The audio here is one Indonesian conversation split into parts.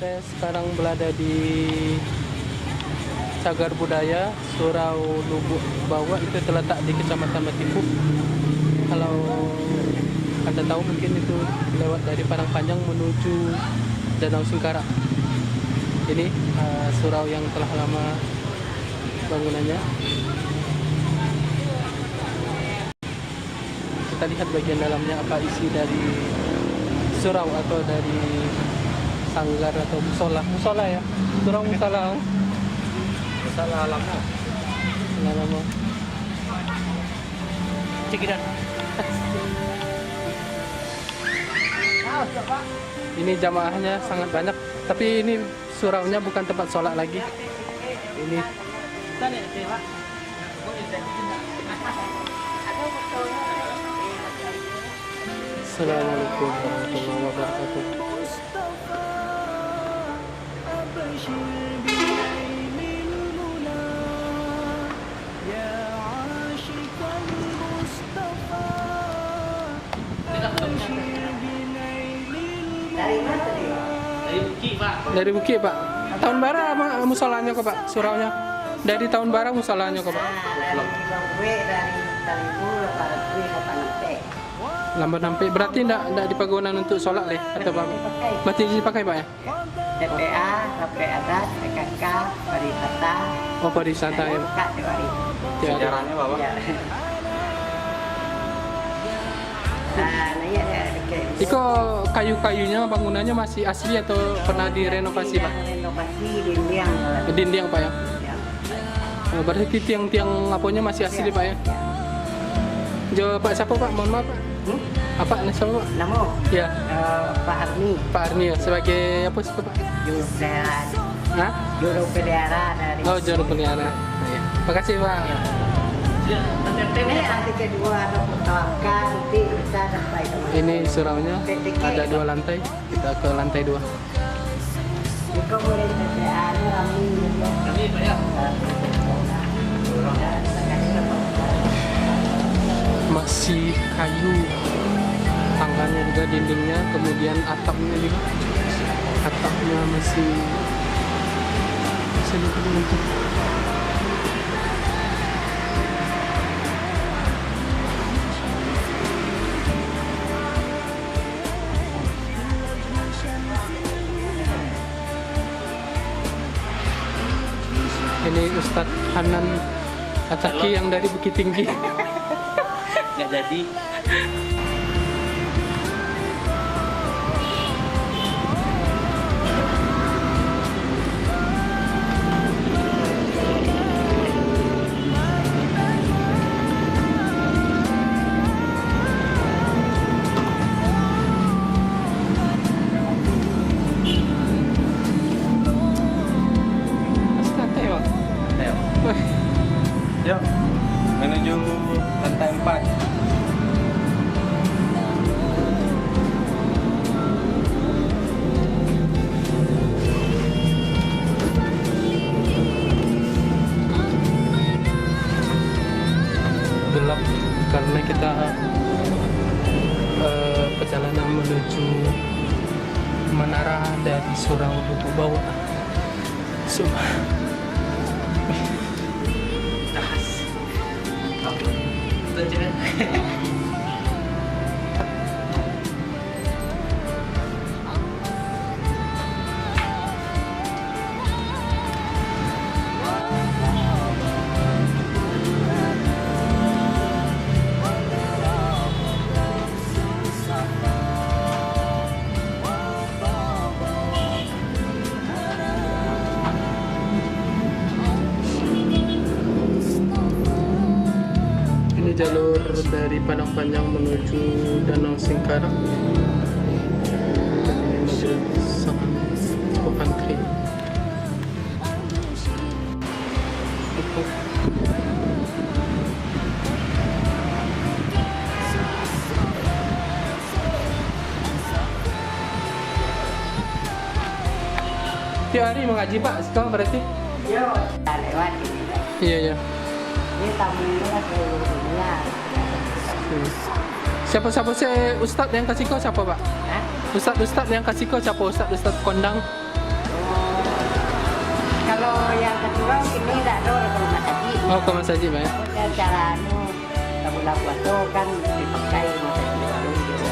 Saya sekarang berada di Cagar Budaya Surau Lubuk Bawah, itu terletak di Kecamatan Batipu. Kalau Anda tahu mungkin itu lewat dari Padang Panjang menuju Danau Singkarak. Ini surau yang telah lama bangunannya. Kita lihat bagian dalamnya, apa isi dari surau atau dari sanggar atau musola ya, surau musola alamnya. Lama cekiran. Ini jamaahnya sangat banyak, tapi ini suraunya bukan tempat sholat lagi. Ini Assalamualaikum warahmatullahi wabarakatuh. Dari mana tadi? Dari Bukit, Pak. Dari Bukit, Pak. Tahun bara musolanya kok, Pak? Suraunya. Dari tahun bara musolanya kok, Pak. Dari Bang Gue, dari Talibu, lepas gue, lepas nanti. Lambat sampai. Berarti enggak dipagonan untuk sholat leh atau apa? Berarti dipakai, Pak ya? TPA, TP adat, TKK, pariwisata. Oh, pariwisata ya. Kak Dewari. Sejarahnya, Bapak. Ya. Nah, iya ya. Iko kayu-kayunya bangunannya masih asli atau pernah direnovasi, Pak? Renovasi dinding. Dinding, Pak ya? Ya. Oh, berarti tiang-tiang apanya masih asli, Pak ya? Jawab Pak siapa, Pak? Mohon maaf, Pak. Apa nih siapa, Pak? Namo, Ya, Pak Arni, Pak Arni ya, sebagai apa sih, Pak? juru pelihara, Hah? juru pelihara dari. Oh, juru pelihara. Nah, ya. Makasih, Pak. Ini nanti kedua ada pertama nanti kita sampai kemana? Ini suraunya ada 2 lantai. Kita ke lantai 2. Jika boleh TPA ini kami Kami, Pak ya. Masih kayu, tangganya juga, dindingnya, kemudian atapnya juga. Atapnya masih dibentuk. Ini Ustadz Hanan Ataki yang dari Bukit Tinggi. Nggak jadi. Ustadz ya, Pak? Ayo. Wah, Yuk. Menuju lantai 4. gelap karena kita perjalanan menuju menara dari Surau Lubuk Bawah. Ini jalur dari Padang Panjang menuju Danau Singkarak. Dan ini mobil sangat cukup antri. Tiap hari mengaji, Pak, sekarang berarti? Yo, kita lewat ini. Iya, iya. Ini tamunya seluruh dunia. Siapa saya Ustadz yang kasih kau siapa, Pak? Hah? Ustadz yang kasih kau siapa? Ustadz kondang. Kalau yang ke Surau ini tidak ada orang rumah tadi. Oh, ke Mas Haji, Pak ya? Dan cara tabula puaso kan dipakai rumah tadi baru gitu.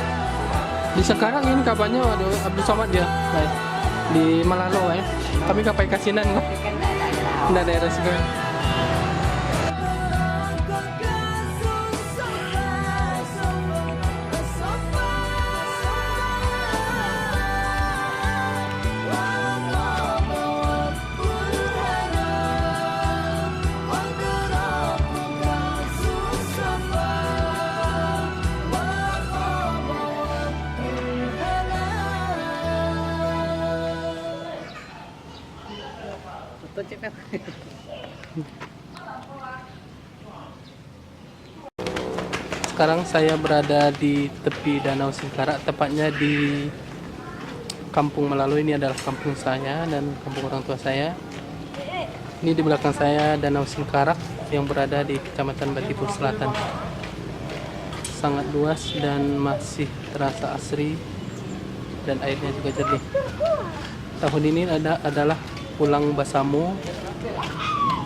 Di sekarang ini kabarnya waduh Abdul Somad dia, Pak ya? Di Malalo, Pak ya? Kami kapai kasinan, Pak. Tapi kan tidak ada air. Nggak daerah sekarang. Tutup cepat. Sekarang saya berada di tepi Danau Singkarak, tepatnya di Kampung Malalo. Ini adalah kampung saya dan kampung orang tua saya. Ini di belakang saya Danau Singkarak yang berada di Kecamatan Batipur Selatan. Sangat luas dan masih terasa asri dan airnya juga jernih. Tahun ini adalah Pulang Basamo.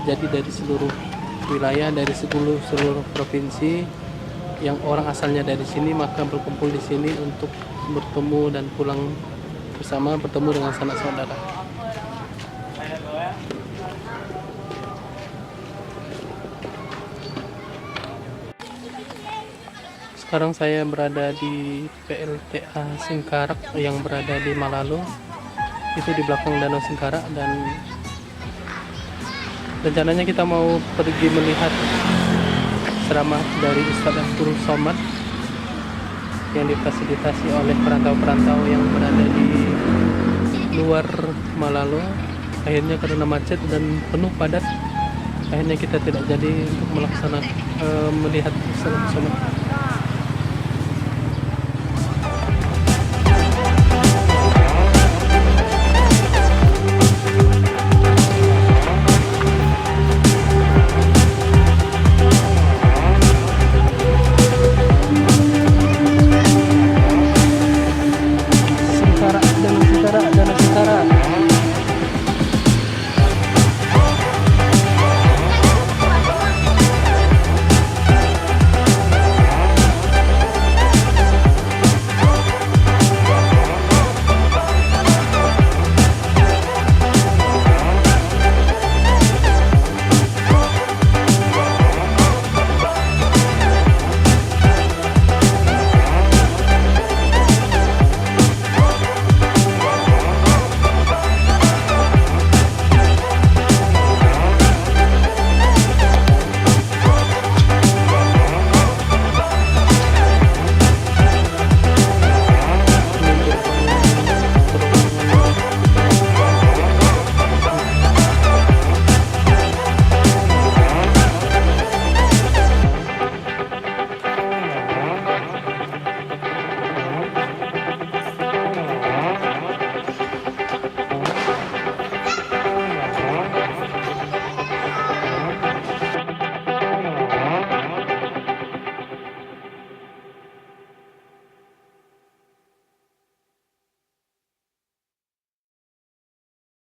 Jadi dari seluruh wilayah, dari seluruh provinsi yang orang asalnya dari sini maka berkumpul di sini untuk bertemu dan pulang bersama, bertemu dengan sanak saudara. Sekarang saya berada di PLTA Singkarak yang berada di Malalo. Itu di belakang Danau Singkarak, dan rencananya kita mau pergi melihat ceramah dari Ustadz Abdul Somad yang difasilitasi oleh perantau-perantau yang berada di luar Malalo. Akhirnya karena macet dan penuh padat, akhirnya kita tidak jadi untuk melaksanakan melihat Ustadz Abdul Somad.